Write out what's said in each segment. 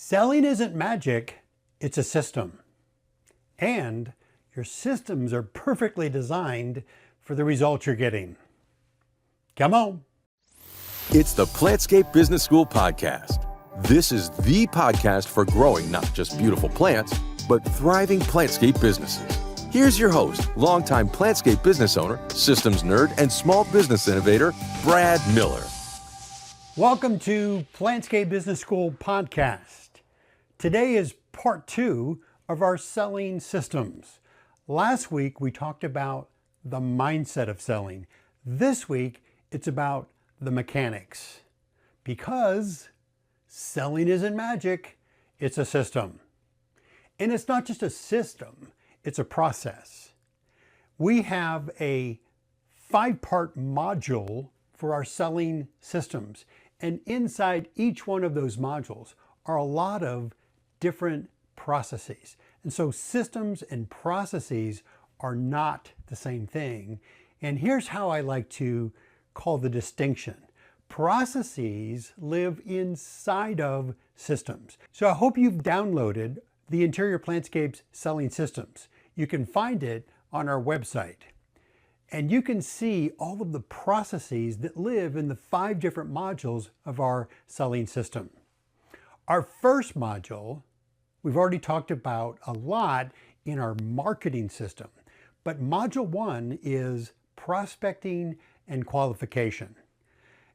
Selling isn't magic, it's a system. And your systems are perfectly designed for the results you're getting. Come on. It's the Plantscape Business School Podcast. This is the podcast for growing not just beautiful plants, but thriving plantscape businesses. Here's your host, longtime plantscape business owner, systems nerd, and small business innovator, Brad Miller. Welcome to Plantscape Business School Podcast. Today is part 2 of our selling systems. Last week, we talked about the mindset of selling. This week, it's about the mechanics. Because selling isn't magic, it's a system. And it's not just a system, it's a process. We have a 5-part module for our selling systems. And inside each one of those modules are a lot of different processes. And so systems and processes are not the same thing. And here's how I like to call the distinction. Processes live inside of systems. So I hope you've downloaded the Interior Plantscapes Selling Systems. You can find it on our website. And you can see all of the processes that live in the 5 different modules of our selling system. Our first module, we've already talked about a lot in our marketing system, but module 1 is prospecting and qualification.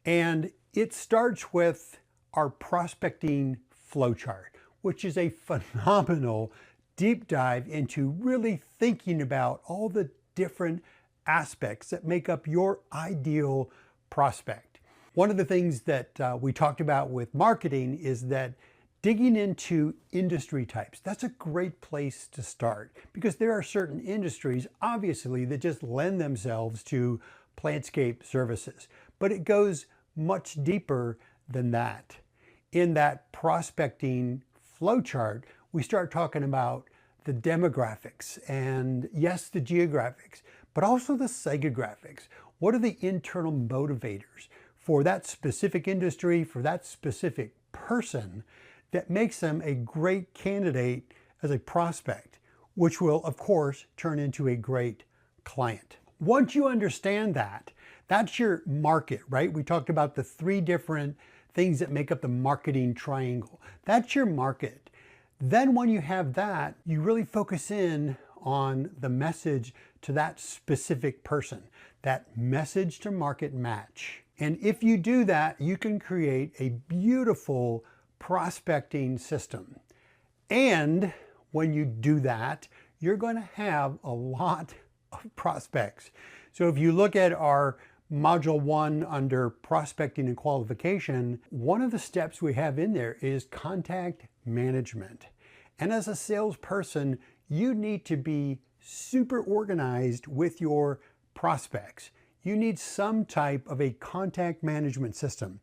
And it starts with our prospecting flowchart, which is a phenomenal deep dive into really thinking about all the different aspects that make up your ideal prospect. One of the things that we talked about with marketing is that digging into industry types, that's a great place to start because there are certain industries, obviously, that just lend themselves to plantscape services. But it goes much deeper than that. In that prospecting flowchart, we start talking about the demographics and, yes, the geographics, but also the psychographics. What are the internal motivators for that specific industry, for that specific person that makes them a great candidate as a prospect, which will, of course, turn into a great client. Once you understand that, that's your market, right? We talked about the 3 different things that make up the marketing triangle. That's your market. Then when you have that, you really focus in on the message to that specific person, that message to market match. And if you do that, you can create a beautiful prospecting system. And when you do that, you're going to have a lot of prospects. So if you look at our module 1 under prospecting and qualification, one of the steps we have in there is contact management. And as a salesperson, you need to be super organized with your prospects. You need some type of a contact management system.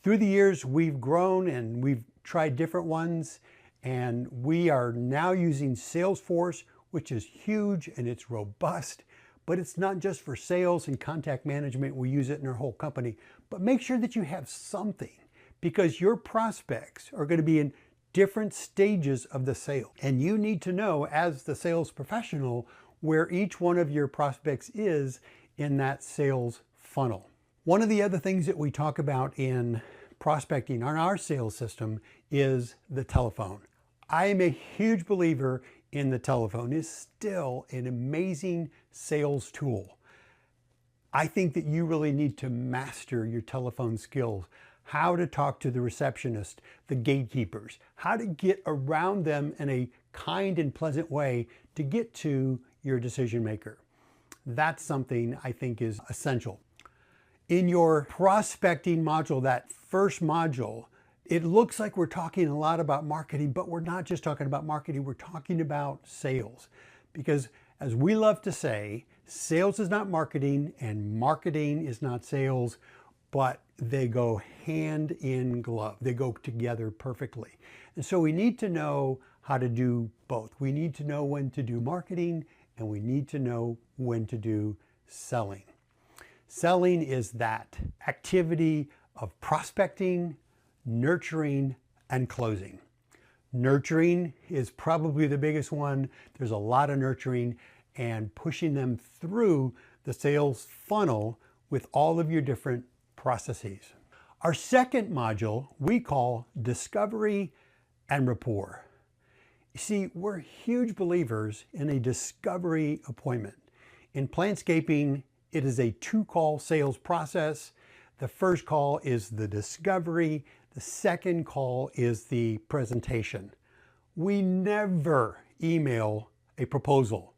Through the years, we've grown and we've tried different ones, and we are now using Salesforce, which is huge and it's robust, but it's not just for sales and contact management. We use it in our whole company, but make sure that you have something because your prospects are going to be in different stages of the sale. And you need to know as the sales professional where each one of your prospects is in that sales funnel. One of the other things that we talk about in prospecting on our sales system is the telephone. I am a huge believer in the telephone. It's still an amazing sales tool. I think that you really need to master your telephone skills, how to talk to the receptionist, the gatekeepers, how to get around them in a kind and pleasant way to get to your decision maker. That's something I think is essential. In your prospecting module, that first module, it looks like we're talking a lot about marketing, but we're not just talking about marketing, we're talking about sales. Because as we love to say, sales is not marketing and marketing is not sales, but they go hand in glove. They go together perfectly. And so we need to know how to do both. We need to know when to do marketing and we need to know when to do selling. Selling is that activity of prospecting, nurturing, and closing. Nurturing is probably the biggest one. There's a lot of nurturing and pushing them through the sales funnel with all of your different processes. Our second module we call Discovery and Rapport. You see, we're huge believers in a discovery appointment. In plantscaping, it is a two-call sales process. The first call is the discovery. The second call is the presentation. We never email a proposal.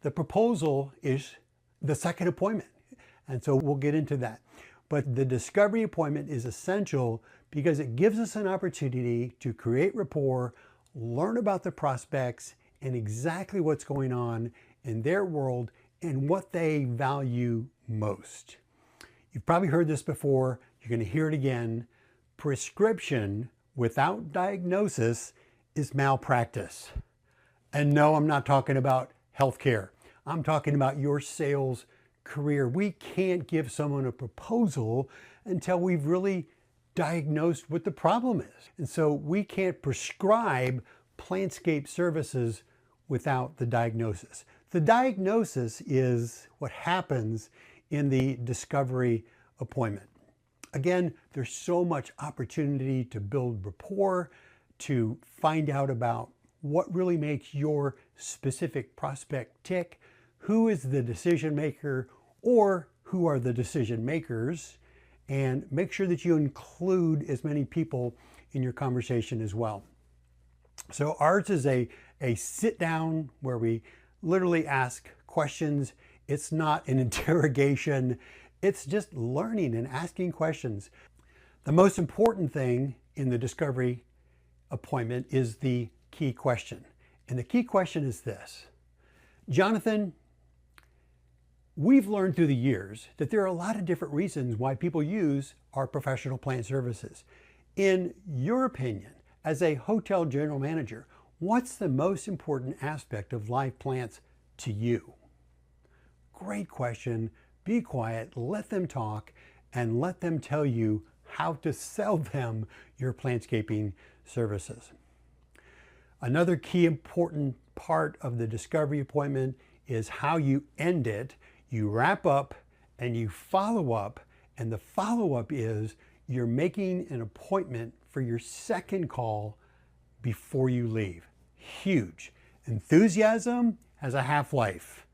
The proposal is the second appointment. And so we'll get into that. But the discovery appointment is essential because it gives us an opportunity to create rapport, learn about the prospects and exactly what's going on in their world and what they value most. You've probably heard this before. You're going to hear it again. Prescription without diagnosis is malpractice. And no, I'm not talking about healthcare. I'm talking about your sales career. We can't give someone a proposal until we've really diagnosed what the problem is. And so we can't prescribe Plantscape services without the diagnosis. The diagnosis is what happens in the discovery appointment. Again, there's so much opportunity to build rapport, to find out about what really makes your specific prospect tick, who is the decision maker or who are the decision makers, and make sure that you include as many people in your conversation as well. So ours is a sit down where we literally ask questions. It's not an interrogation. It's just learning and asking questions. The most important thing in the discovery appointment is the key question. And the key question is this: Jonathan, we've learned through the years that there are a lot of different reasons why people use our professional plant services. In your opinion, as a hotel general manager, what's the most important aspect of live plants to you? Great question. Be quiet, let them talk, and let them tell you how to sell them your plantscaping services. Another key important part of the discovery appointment is how you end it. You wrap up and you follow up, and the follow-up is you're making an appointment for your second call before you leave. Huge. Enthusiasm has a half-life.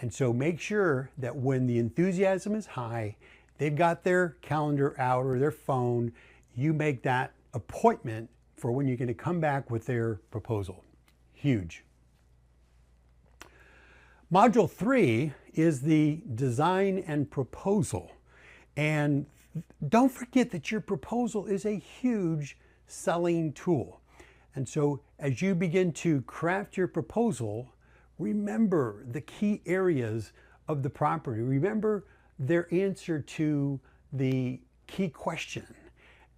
And so make sure that when the enthusiasm is high, they've got their calendar out or their phone, you make that appointment for when you're going to come back with their proposal. Huge. Module 3 is the design and proposal. And don't forget that your proposal is a huge selling tool. And so as you begin to craft your proposal, remember the key areas of the property. Remember their answer to the key question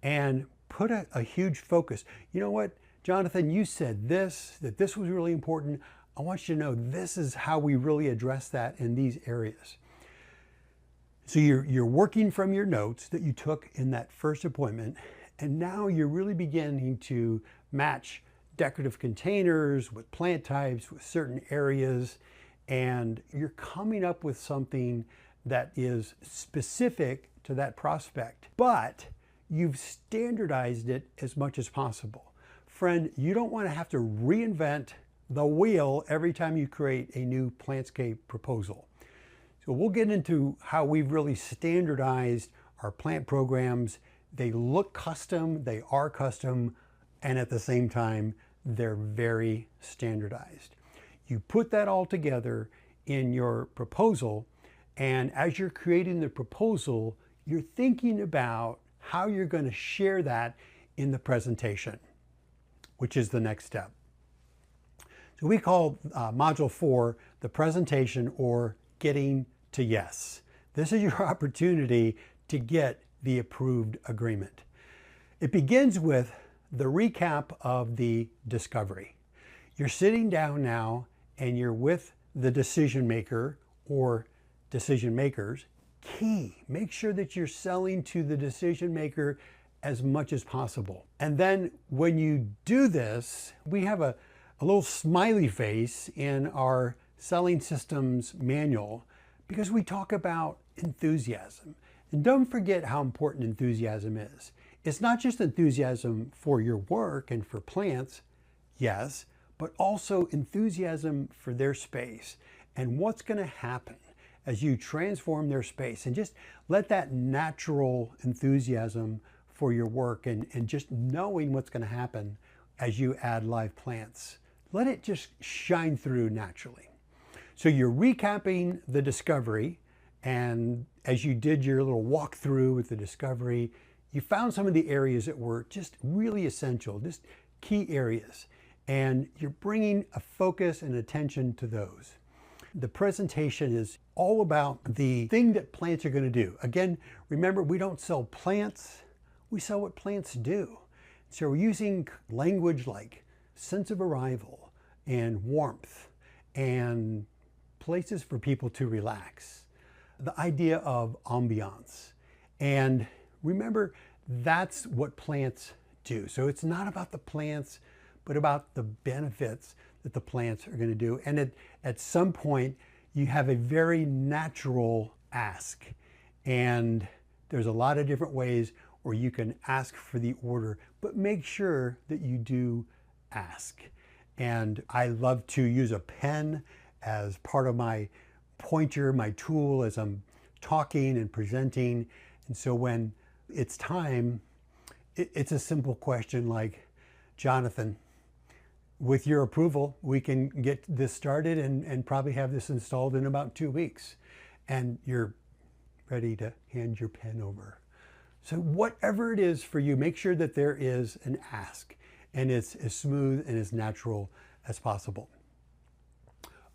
and put a huge focus. You know what, Jonathan, you said this, that this was really important. I want you to know this is how we really address that in these areas. So you're working from your notes that you took in that first appointment, and now you're really beginning to match decorative containers with plant types, with certain areas, and you're coming up with something that is specific to that prospect, but you've standardized it as much as possible. Friend, you don't want to have to reinvent the wheel every time you create a new Plantscape proposal. So we'll get into how we've really standardized our plant programs. They look custom, they are custom, and at the same time, they're very standardized. You put that all together in your proposal, and as you're creating the proposal, you're thinking about how you're going to share that in the presentation, which is the next step. So we call Module 4 the presentation, or getting to yes. This is your opportunity to get the approved agreement. It begins with the recap of the discovery. You're sitting down now and you're with the decision maker or decision makers. Key, make sure that you're selling to the decision maker as much as possible. And then when you do this, we have a little smiley face in our selling systems manual because we talk about enthusiasm. And don't forget how important enthusiasm is. It's not just enthusiasm for your work and for plants, yes, but also enthusiasm for their space and what's going to happen as you transform their space. And just let that natural enthusiasm for your work and just knowing what's going to happen as you add live plants, let it just shine through naturally. So you're recapping the discovery, and as you did your little walkthrough with the discovery, you found some of the areas that were just really essential, just key areas, and you're bringing a focus and attention to those. The presentation is all about the thing that plants are going to do. Again, remember, we don't sell plants, we sell what plants do. So we're using language like sense of arrival and warmth and places for people to relax. The idea of ambiance. And remember, that's what plants do. So it's not about the plants, but about the benefits that the plants are going to do. And at some point, you have a very natural ask. And there's a lot of different ways where you can ask for the order, but make sure that you do ask. And I love to use a pen as part of my pointer, my tool as I'm talking and presenting. And so when it's time, it's a simple question like, Jonathan, with your approval, we can get this started and probably have this installed in about 2 weeks. And you're ready to hand your pen over. So whatever it is for you, make sure that there is an ask and it's as smooth and as natural as possible.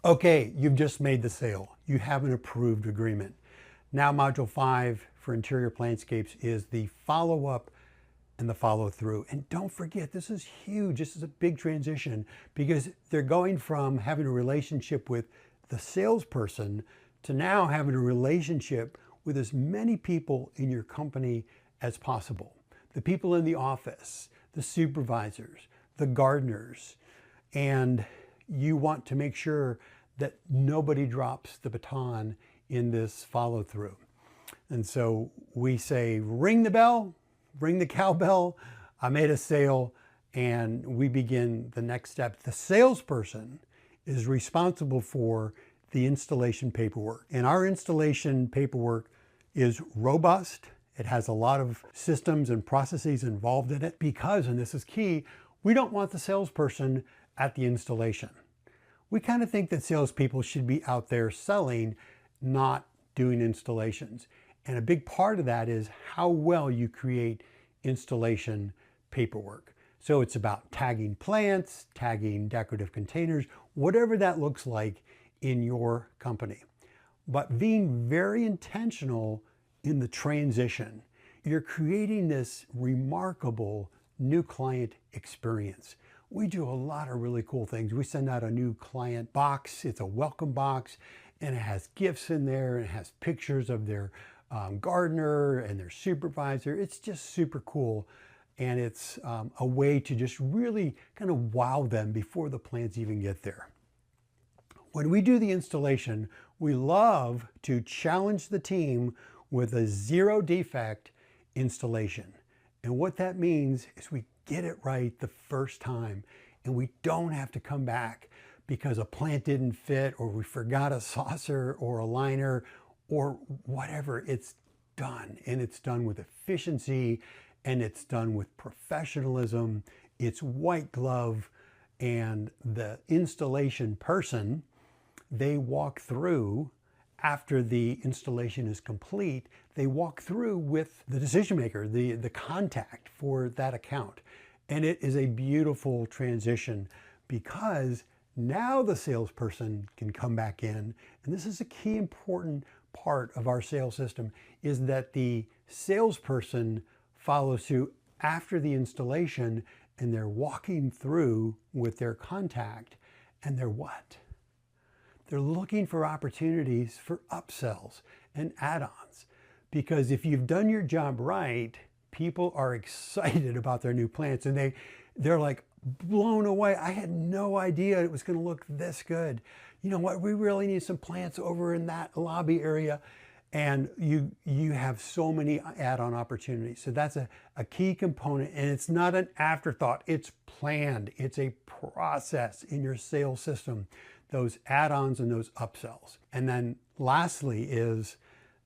Okay, you've just made the sale. You have an approved agreement. Now Module 5 for interior plantscapes is the follow-up and the follow-through. And don't forget, this is huge. This is a big transition because they're going from having a relationship with the salesperson to now having a relationship with as many people in your company as possible. The people in the office, the supervisors, the gardeners, and you want to make sure that nobody drops the baton in this follow-through. And so we say, ring the bell, ring the cowbell, I made a sale, and we begin the next step. The salesperson is responsible for the installation paperwork. And our installation paperwork is robust. It has a lot of systems and processes involved in it because, and this is key, we don't want the salesperson at the installation. We kind of think that salespeople should be out there selling, not doing installations. And a big part of that is how well you create installation paperwork. So it's about tagging plants, tagging decorative containers, whatever that looks like in your company. But being very intentional in the transition, you're creating this remarkable new client experience. We do a lot of really cool things. We send out a new client box. It's a welcome box, and it has gifts in there, and it has pictures of their gardener and their supervisor. It's just super cool. And it's a way to just really kind of wow them before the plants even get there. When we do the installation, we love to challenge the team with a zero defect installation. And what that means is we get it right the first time and we don't have to come back because a plant didn't fit or we forgot a saucer or a liner or whatever. It's done, and it's done with efficiency, and it's done with professionalism. It's white glove, and the installation person, they walk through after the installation is complete, they walk through with the decision maker, the contact for that account. And it is a beautiful transition because now the salesperson can come back in, and this is a key important part of our sales system, is that the salesperson follows through after the installation and they're walking through with their contact and they're what? They're looking for opportunities for upsells and add-ons. Because if you've done your job right, people are excited about their new plants, and they're like blown away. I had no idea it was going to look this good. You know what? We really need some plants over in that lobby area. And you have so many add-on opportunities. So that's a key component, and it's not an afterthought. It's planned. It's a process in your sales system, those add-ons and those upsells. And then lastly is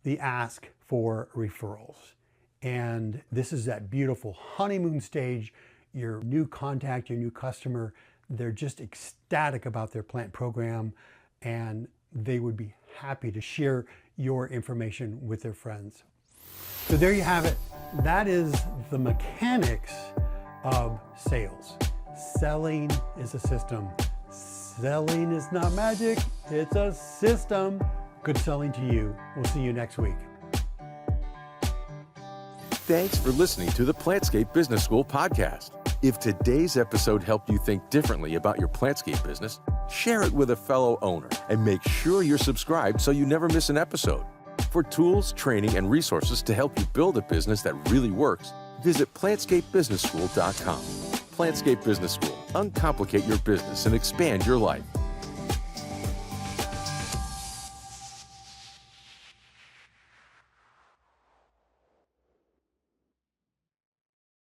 the ask for referrals. And this is that beautiful honeymoon stage. Your new contact, your new customer, they're just ecstatic about their plant program, and they would be happy to share your information with their friends. So there you have it. That is the mechanics of sales. Selling is a system. Selling is not magic, it's a system. Good selling to you. We'll see you next week. Thanks for listening to the Plantscape Business School podcast. If today's episode helped you think differently about your Plantscape business, share it with a fellow owner and make sure you're subscribed so you never miss an episode. For tools, training, and resources to help you build a business that really works, visit PlantscapeBusinessSchool.com. Plantscape Business School. Uncomplicate your business and expand your life.